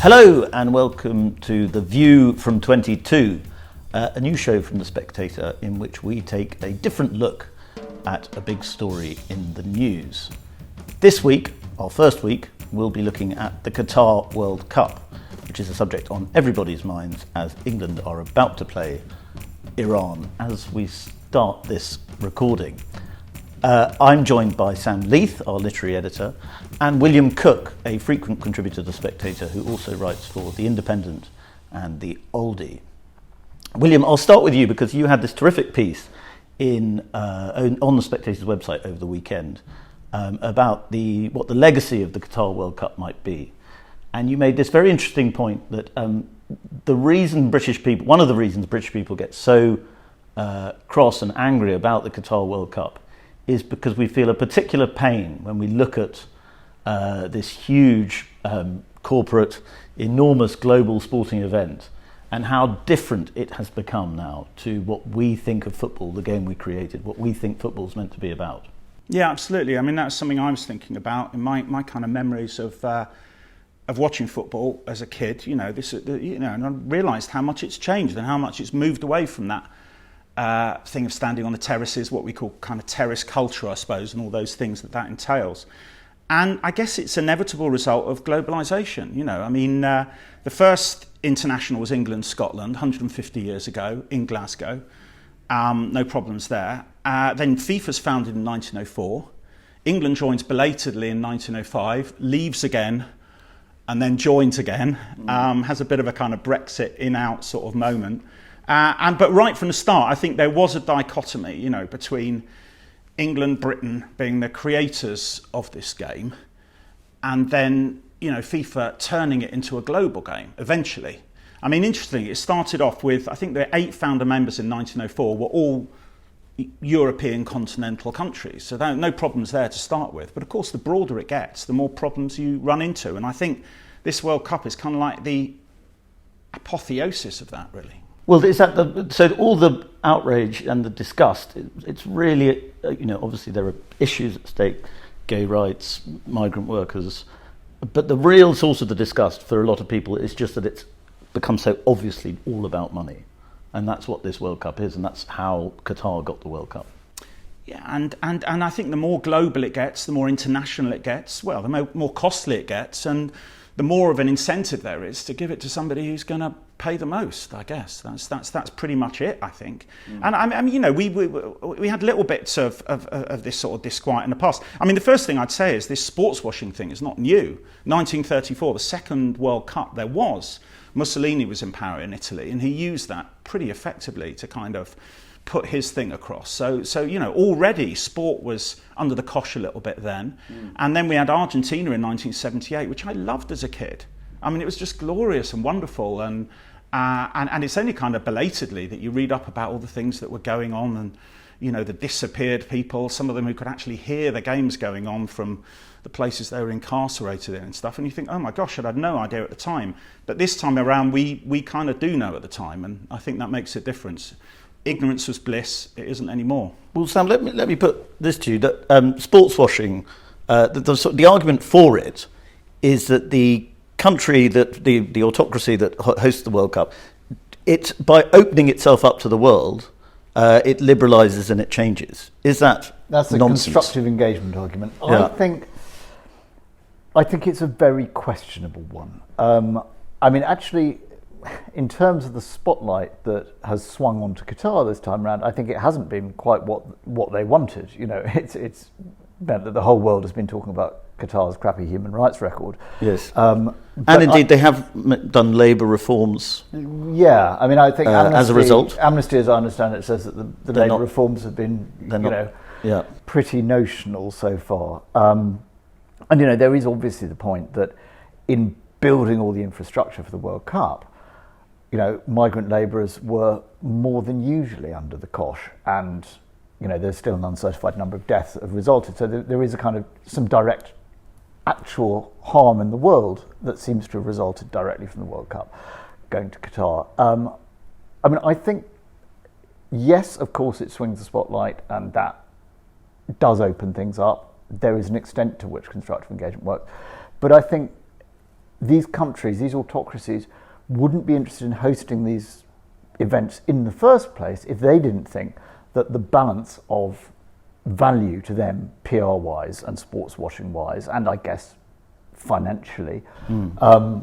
Hello and welcome to The View from 22, a new show from The Spectator in which we take a different look at a big story in the news. This week, our first week, we'll be looking at the Qatar World Cup, which is a subject on everybody's minds as England are about to play Iran as we start this recording. I'm joined by Sam Leith, our literary editor, and William Cook, a frequent contributor to The Spectator, who also writes for The Independent and The Oldie. William, I'll start with you because you had this terrific piece on The Spectator's website over the weekend about what the legacy of the Qatar World Cup might be. And you made this very interesting point that one of the reasons British people get so cross and angry about the Qatar World Cup is because we feel a particular pain when we look at this huge corporate, enormous global sporting event and how different it has become now to what we think of football, the game we created, what we think football's meant to be about. Yeah, absolutely. I mean, that's something I was thinking about in my kind of memories of watching football as a kid. And I realised how much it's changed and how much it's moved away from that thing of standing on the terraces, what we call kind of terrace culture, I suppose, and all those things that entails. And I guess it's an inevitable result of globalisation. The first international was England-Scotland 150 years ago in Glasgow. No problems there. Then FIFA's founded in 1904. England joins belatedly in 1905, leaves again, and then joins again. Has a bit of a kind of Brexit in-out sort of moment. But right from the start, I think there was a dichotomy, between England, Britain being the creators of this game, and then, FIFA turning it into a global game eventually. I mean, interestingly, it started off with, I think the 8 founder members in 1904 were all European continental countries, so no problems there to start with. But of course, the broader it gets, the more problems you run into. And I think this World Cup is kind of like the apotheosis of that, really. Well, so all the outrage and the disgust, it's really, obviously there are issues at stake, gay rights, migrant workers, but the real source of the disgust for a lot of people is just that it's become so obviously all about money. And that's what this World Cup is, and that's how Qatar got the World Cup. Yeah, and I think the more global it gets, the more international it gets, well, the more costly it gets, and the more of an incentive there is to give it to somebody who's going to pay the most, I guess. That's pretty much it, I think. And I mean, we had little bits of this sort of disquiet in the past. I mean, the first thing I'd say is this sports washing thing is not new. 1934, the second World Cup there was, Mussolini was in power in Italy, and he used that pretty effectively to kind of put his thing across. So already sport was under the cosh a little bit then. And then we had Argentina in 1978, which I loved as a kid. I mean, it was just glorious and wonderful. And it's only kind of belatedly that you read up about all the things that were going on and, the disappeared people, some of them who could actually hear the games going on from the places they were incarcerated in and stuff. And you think, oh my gosh, I'd had no idea at the time. But this time around, we kind of do know at the time. And I think that makes a difference. Ignorance was bliss, it isn't anymore. Well, Sam, let me put this to you, that sports washing, the argument for it is that the country, that the autocracy that hosts the World Cup, by opening itself up to the world, it liberalises and it changes. Is that That's a nonsense? Constructive engagement argument. Yeah. I think it's a very questionable one. I mean, actually, in terms of the spotlight that has swung onto Qatar this time around, I think it hasn't been quite what they wanted. It's meant that the whole world has been talking about Qatar's crappy human rights record. Yes. And indeed, they have done labour reforms. Yeah, I mean, I think as a result, Amnesty, as I understand it, says that the labour reforms have been, pretty notional so far. And there is obviously the point that in building all the infrastructure for the World Cup, migrant labourers were more than usually under the cosh, and there's still an uncertified number of deaths that have resulted. So there is a kind of some direct actual harm in the world that seems to have resulted directly from the World Cup going to Qatar. I mean, I think, yes, of course it swings the spotlight and that does open things up. There is an extent to which constructive engagement works. But I think these countries, these autocracies, wouldn't be interested in hosting these events in the first place if they didn't think that the balance of value to them, PR-wise and sports watching-wise, and I guess financially,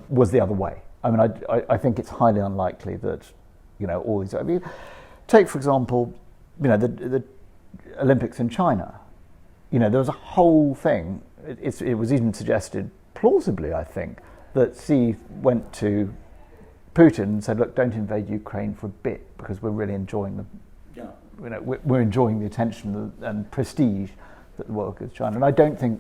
was the other way. I mean, I think it's highly unlikely that, all these... I mean, take, for example, the Olympics in China. There was a whole thing, it was even suggested, plausibly, I think, that Xi went to Putin and said, look, don't invade Ukraine for a bit because we're really enjoying we're enjoying the attention and prestige that the world gives China. And I don't think,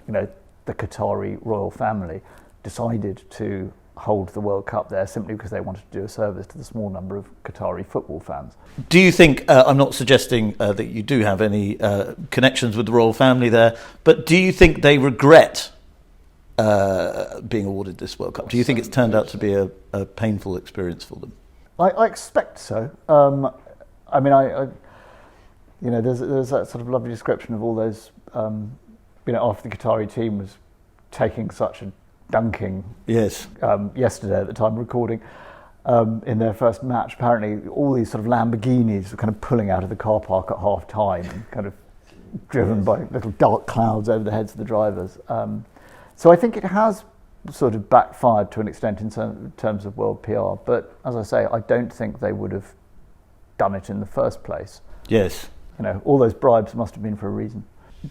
the Qatari royal family decided to hold the World Cup there simply because they wanted to do a service to the small number of Qatari football fans. Do you think, I'm not suggesting that you do have any connections with the royal family there, but do you think they regret being awarded this World Cup? Do you think it's turned out to be a painful experience for them? I expect so. I mean, there's that sort of lovely description of all those, after the Qatari team was taking such a dunking yesterday at the time of recording, in their first match, apparently all these sort of Lamborghinis were kind of pulling out of the car park at half time and kind of driven by little dark clouds over the heads of the drivers. So I think it has sort of backfired to an extent in terms of world PR, but as I say, I don't think they would have done it in the first place. Yes. All those bribes must have been for a reason.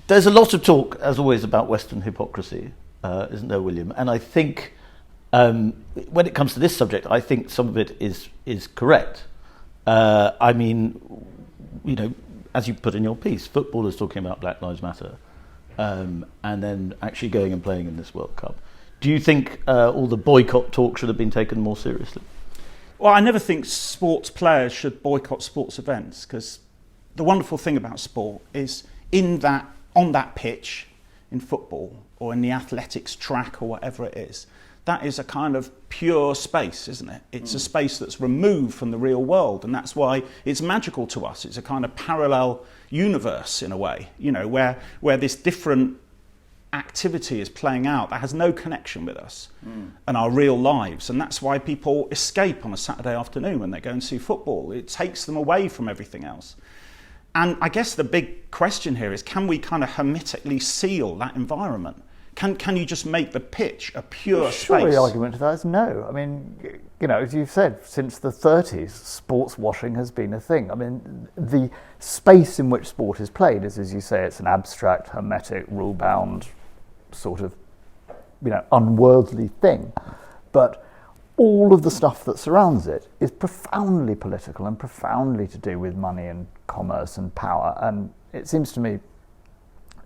There's a lot of talk, as always, about Western hypocrisy, isn't there, William? And I think when it comes to this subject, I think some of it is correct. I mean, as you put in your piece, footballers talking about Black Lives Matter, and then actually going and playing in this World Cup. Do you think all the boycott talk should have been taken more seriously? Well, I never think sports players should boycott sports events, because the wonderful thing about sport is on that pitch in football or in the athletics track or whatever it is, that is a kind of pure space, isn't it? It's a space that's removed from the real world, and that's why it's magical to us. It's a kind of parallel universe in a way, where this different activity is playing out that has no connection with us and our real lives. And that's why people escape on a Saturday afternoon when they go and see football. It takes them away from everything else. And I guess the big question here is, can we kind of hermetically seal that environment? Can you just make the pitch a pure space? Surely the argument to that is no. I mean, as you've said, since the 30s, sports washing has been a thing. I mean, the space in which sport is played is, as you say, it's an abstract, hermetic, rule-bound, sort of, unworldly thing. But all of the stuff that surrounds it is profoundly political and profoundly to do with money and commerce and power. And it seems to me,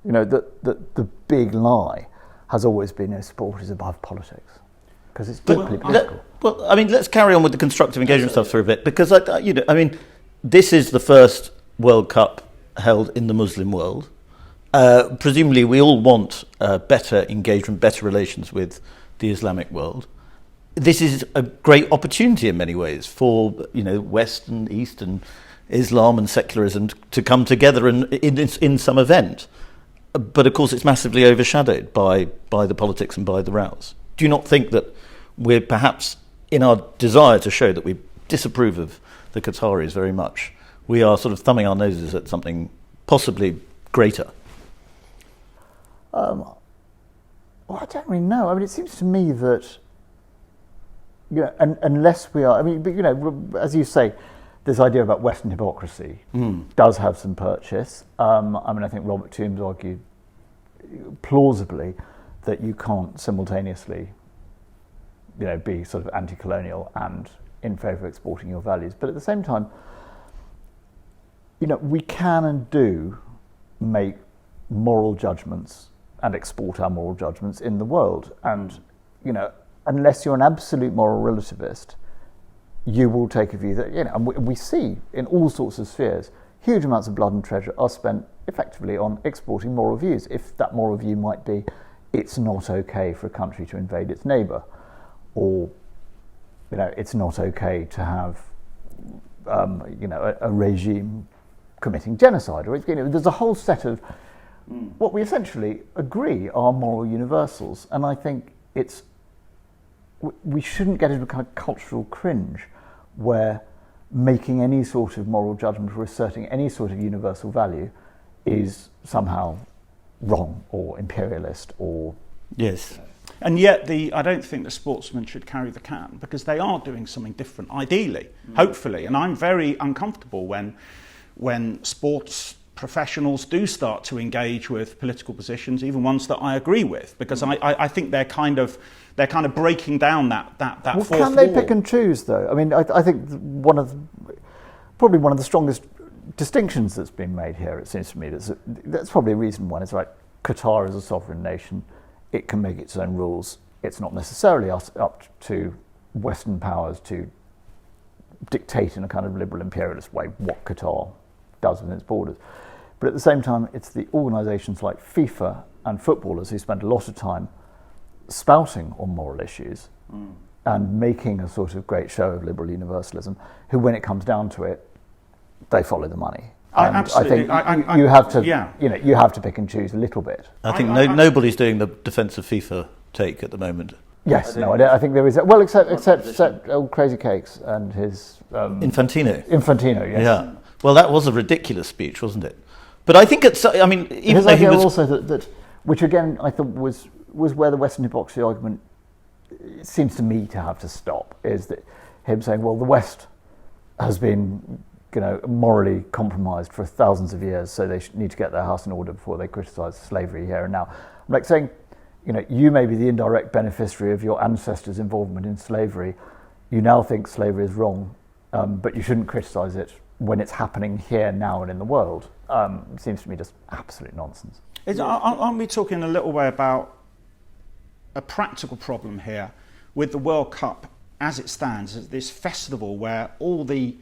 that the big lie has always been sport is above politics, because it's deeply political. Well, I mean, let's carry on with the constructive engagement stuff for a bit, because this is the first World Cup held in the Muslim world. Presumably, we all want better engagement, better relations with the Islamic world. This is a great opportunity in many ways for West and East and Islam and secularism to come together in some event. But of course, it's massively overshadowed by the politics and by the rows. Do you not think that we're perhaps, in our desire to show that we disapprove of the Qataris very much, we are sort of thumbing our noses at something possibly greater? Well, I don't really know. I mean, it seems to me that, unless we are, I mean, but, as you say, this idea about Western hypocrisy does have some purchase. I mean, I think Robert Toombs argued plausibly that you can't simultaneously, be sort of anti-colonial and in favour of exporting your values. But at the same time, we can and do make moral judgments and export our moral judgments in the world. And, unless you're an absolute moral relativist, you will take a view that, and we see in all sorts of spheres, huge amounts of blood and treasure are spent effectively on exporting moral views. If that moral view might be, it's not okay for a country to invade its neighbour, or, it's not okay to have, a regime committing genocide, or there's a whole set of what we essentially agree are moral universals. And I think it's we shouldn't get into a kind of cultural cringe where making any sort of moral judgment or asserting any sort of universal value is somehow wrong or imperialist or... Yes. And yet I don't think the sportsmen should carry the can, because they are doing something different, ideally, hopefully. And I'm very uncomfortable when sports professionals do start to engage with political positions, even ones that I agree with, because I think they're kind of breaking down that well, fourth can they wall. pick and choose, though? I mean, I think probably one of the strongest distinctions that's been made here, it seems to me, that's probably a reason one is, right, Qatar is a sovereign nation. It can make its own rules. It's not necessarily up to Western powers to dictate in a kind of liberal imperialist way what Qatar does within its borders. But at the same time, it's the organisations like FIFA and footballers who spend a lot of time spouting on moral issues and making a sort of great show of liberal universalism, who, when it comes down to it, they follow the money. And absolutely. I think you have to, you have to pick and choose a little bit. I think nobody's doing the defence of FIFA take at the moment. Yes, I think there is. Well, except old Crazy Cakes and his Infantino. Infantino, yes. Yeah. Well, that was a ridiculous speech, wasn't it? But I think it's. I mean, even his though he idea was also that, which again I thought was where the Western hypocrisy argument seems to me to have to stop, is that him saying, well, the West has been, morally compromised for thousands of years, so they need to get their house in order before they criticise slavery here and now. I'm like saying, you may be the indirect beneficiary of your ancestors' involvement in slavery. You now think slavery is wrong, but you shouldn't criticise it when it's happening here, now, and in the world. It seems to me just absolute nonsense. Aren't we talking a little way about a practical problem here with the World Cup as it stands, as this festival where all the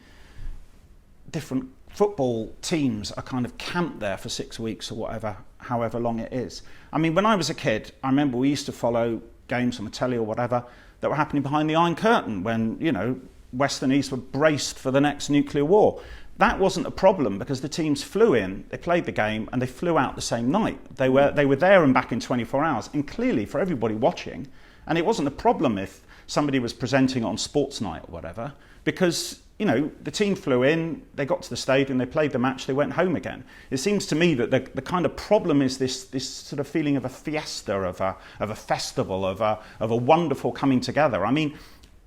different football teams are kind of camped there for 6 weeks or whatever, however long it is? I mean, when I was a kid, I remember we used to follow games on the telly or whatever that were happening behind the Iron Curtain when, West and East were braced for the next nuclear war. That wasn't a problem because the teams flew in, they played the game, and they flew out the same night. They were there and back in 24 hours. And clearly, for everybody watching, and it wasn't a problem if somebody was presenting on Sports Night or whatever, because the team flew in, they got to the stadium, they played the match, they went home again. It seems to me that the kind of problem is this sort of feeling of a fiesta, of a festival, of a wonderful coming together. I mean,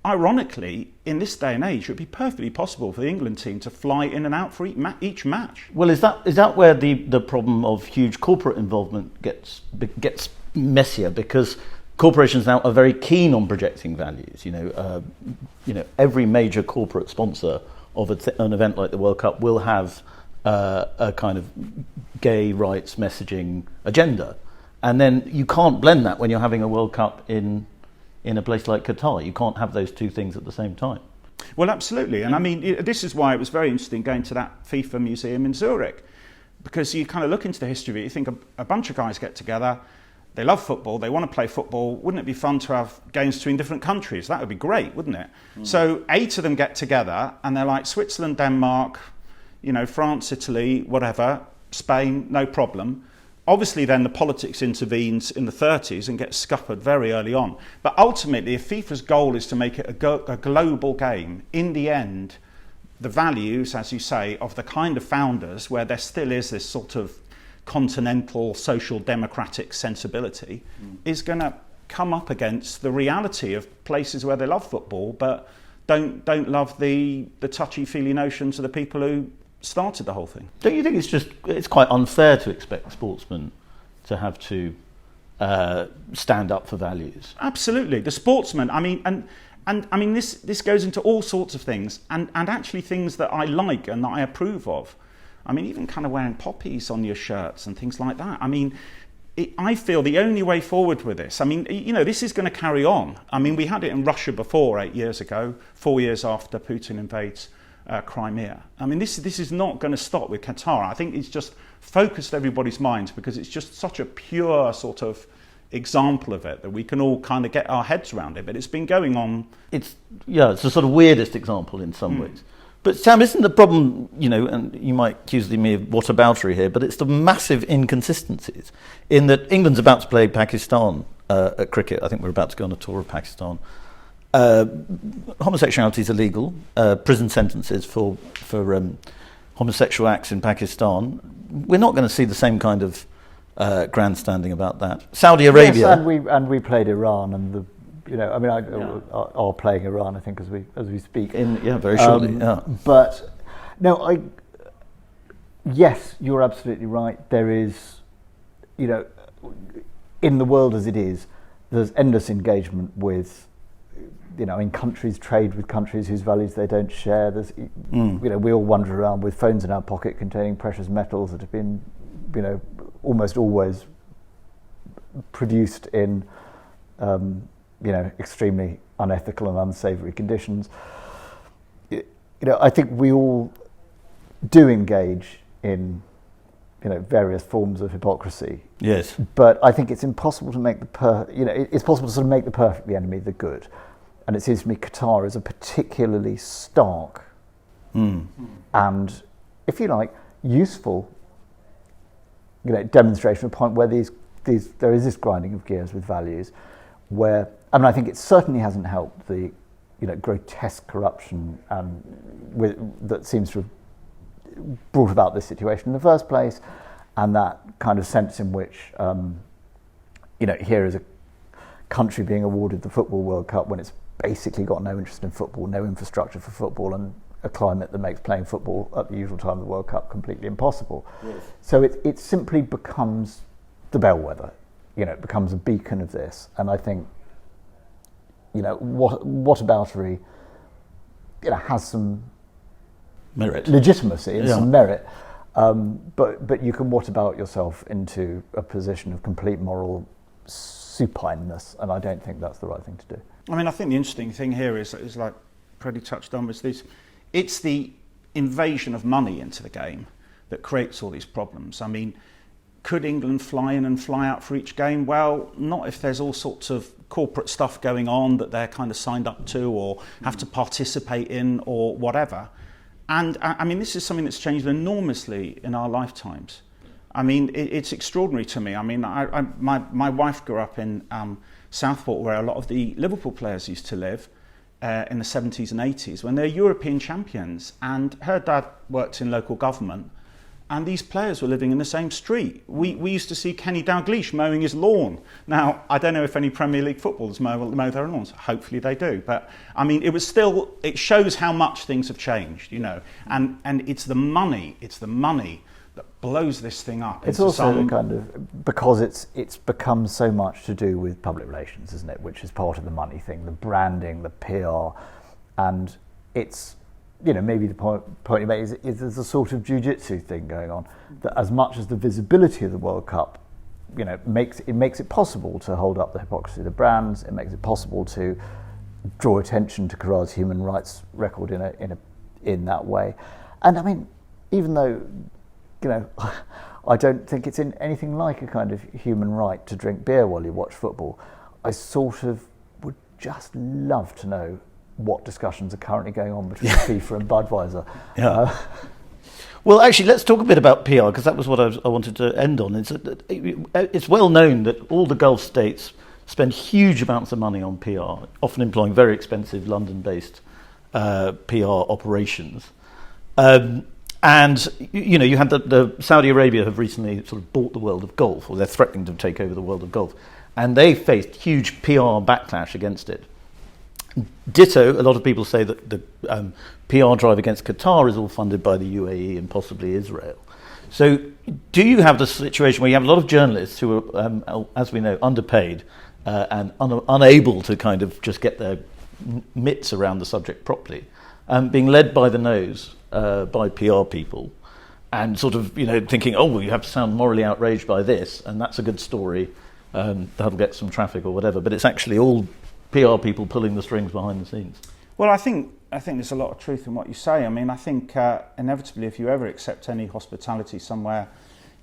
ironically, in this day and age, it would be perfectly possible for the England team to fly in and out for each match. Well, is that where the problem of huge corporate involvement gets messier? Because corporations now are very keen on projecting values. Every major corporate sponsor of an event like the World Cup will have a kind of gay rights messaging agenda, and then you can't blend that when you're having a World Cup in a place like Qatar. You can't have those two things at the same time. Well, absolutely. And I mean, this is why it was very interesting going to that FIFA museum in Zurich, because you kind of look into the history of it, you think a bunch of guys get together, they love football, they want to play football. Wouldn't it be fun to have games between different countries? That would be great, wouldn't it? So 8 of them get together and they're like Switzerland, Denmark, France, Italy, whatever, Spain, no problem. Obviously, then the politics intervenes in the 30s and gets scuppered very early on. But ultimately, if FIFA's goal is to make it a global game, in the end, the values, as you say, of the kind of founders, where there still is this sort of continental social democratic sensibility, is going to come up against the reality of places where they love football, but don't love the touchy-feely notions of the people who started the whole thing. Don't you think it's quite unfair to expect sportsmen to have to stand up for values? Absolutely. The sportsmen, I mean, and I mean this goes into all sorts of things, and actually things that I like and that I approve of. I mean, even kind of wearing poppies on your shirts and things like that. I mean, I feel the only way forward with this, I mean, this is going to carry on. I mean, we had it in Russia before 8 years ago, 4 years after Putin invades Crimea. I mean, this is not going to stop with Qatar. I think it's just focused everybody's minds because it's just such a pure sort of example of it that we can all kind of get our heads around it. But it's been going on. It's the sort of weirdest example in some ways. But Sam, isn't the problem, and you might accuse me of whataboutery here, but it's the massive inconsistencies in that England's about to play Pakistan at cricket. I think we're about to go on a tour of Pakistan. homosexuality is illegal. Prison sentences for homosexual acts in Pakistan. We're not going to see the same kind of grandstanding about that. Saudi Arabia, yes, and we played Iran, and are playing Iran, I think, as we speak. Very shortly. But no, yes, you're absolutely right. There is, in the world as it is, there's endless engagement with, in countries trade with countries whose values they don't share. There's, we all wander around with phones in our pocket containing precious metals that have been, almost always produced in, extremely unethical and unsavoury conditions. I think we all do engage in, various forms of hypocrisy. Yes. But I think it's impossible to make it's possible to sort of make the perfect the enemy of the good. And it seems to me Qatar is a particularly stark and, if you like, useful, demonstration of a point where there is this grinding of gears with values, where I think it certainly hasn't helped the grotesque corruption that seems to have brought about this situation in the first place, and that kind of sense in which here is a country being awarded the Football World Cup when it's basically got no interest in football, no infrastructure for football, and a climate that makes playing football at the usual time of the World Cup completely impossible. Yes. So it simply becomes the bellwether, it becomes a beacon of this. And I think, whataboutery, has some merit, legitimacy and some merit, but you can whatabout yourself into a position of complete moral supineness, and I don't think that's the right thing to do. I think the interesting thing here is like Freddy touched on, was this: it's the invasion of money into the game that creates all these problems. Could England fly in and fly out for each game? Well, not if there's all sorts of corporate stuff going on that they're kind of signed up to or have to participate in or whatever. And this is something that's changed enormously in our lifetimes. It's extraordinary to me. My wife grew up in Southport, where a lot of the Liverpool players used to live in the 70s and 80s when they're European champions. And her dad worked in local government, and these players were living in the same street. We used to see Kenny Dalglish mowing his lawn. Now, I don't know if any Premier League footballers mow their lawns. Hopefully they do. But, it shows how much things have changed, And it's the money that blows this thing up. It's also because it's become so much to do with public relations, isn't it? Which is part of the money thing, the branding, the PR, and it's, maybe the point you make is there's a sort of jiu-jitsu thing going on, that as much as the visibility of the World Cup, makes it possible to hold up the hypocrisy of the brands. It makes it possible to draw attention to Qatar's human rights record in that way. And even though, I don't think it's in anything like a kind of human right to drink beer while you watch football, I sort of would just love to know what discussions are currently going on between FIFA and Budweiser. Yeah. Well, actually, let's talk a bit about PR, because that was what I wanted to end on. It's well known that all the Gulf states spend huge amounts of money on PR, often employing very expensive London-based PR operations. And, you had the Saudi Arabia have recently sort of bought the world of golf, or they're threatening to take over the world of golf. And they faced huge PR backlash against it. Ditto, a lot of people say that the PR drive against Qatar is all funded by the UAE and possibly Israel. So do you have the situation where you have a lot of journalists who are, as we know, underpaid and unable to kind of just get their mitts around the subject properly, being led by the nose by PR people, and sort of, thinking, oh, well, you have to sound morally outraged by this, and that's a good story, that'll get some traffic or whatever, but it's actually all PR people pulling the strings behind the scenes? Well, I think there's a lot of truth in what you say. I think inevitably, if you ever accept any hospitality somewhere,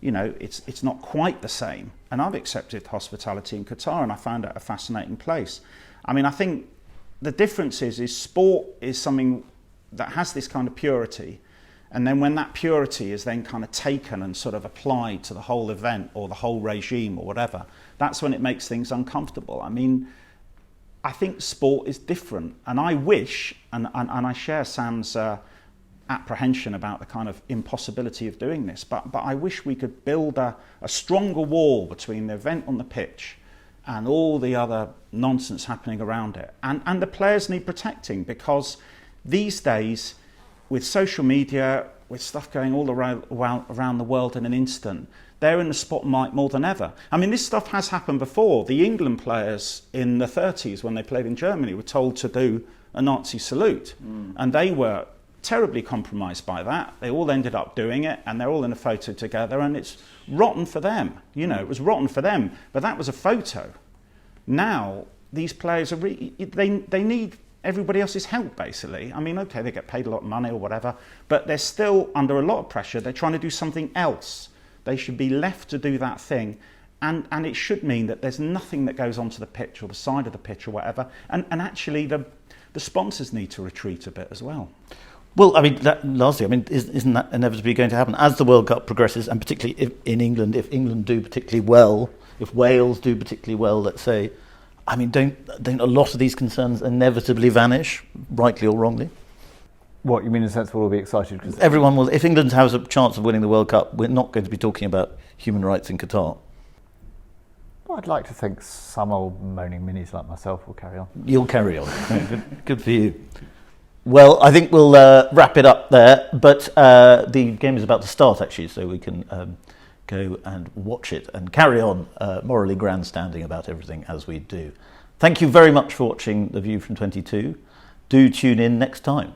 it's not quite the same. And I've accepted hospitality in Qatar, and I found it a fascinating place. I think the difference is sport is something that has this kind of purity, and then when that purity is then kind of taken and sort of applied to the whole event or the whole regime or whatever, that's when it makes things uncomfortable. I think sport is different, and I wish, and I share Sam's apprehension about the kind of impossibility of doing this, but I wish we could build a stronger wall between the event on the pitch and all the other nonsense happening around it. And the players need protecting, because these days, with social media, with stuff going all around the world in an instant, they're in the spotlight more than ever. I mean, this stuff has happened before. The England players in the 30s, when they played in Germany, were told to do a Nazi salute. And they were terribly compromised by that. They all ended up doing it, and they're all in a photo together, and it's rotten for them. You know, it was rotten for them, but that was a photo. Now, these players, they need everybody else's help, basically. I mean, okay, they get paid a lot of money or whatever, but they're still under a lot of pressure. They're trying to do something else. They should be left to do that thing, and it should mean that there's nothing that goes onto the pitch or the side of the pitch or whatever, and actually the sponsors need to retreat a bit as well. Well, I mean, lastly, I mean, isn't that inevitably going to happen as the World Cup progresses, and particularly in England, if England do particularly well, if Wales do particularly well, let's say, I mean, don't a lot of these concerns inevitably vanish, rightly or wrongly? What, you mean in the sense we'll all be excited? Because everyone will. If England has a chance of winning the World Cup, we're not going to be talking about human rights in Qatar. Well, I'd like to think some old moaning minis like myself will carry on. You'll carry on. Good for you. Well, I think we'll wrap it up there, but the game is about to start, actually, so we can go and watch it and carry on morally grandstanding about everything as we do. Thank you very much for watching The View from 22. Do tune in next time.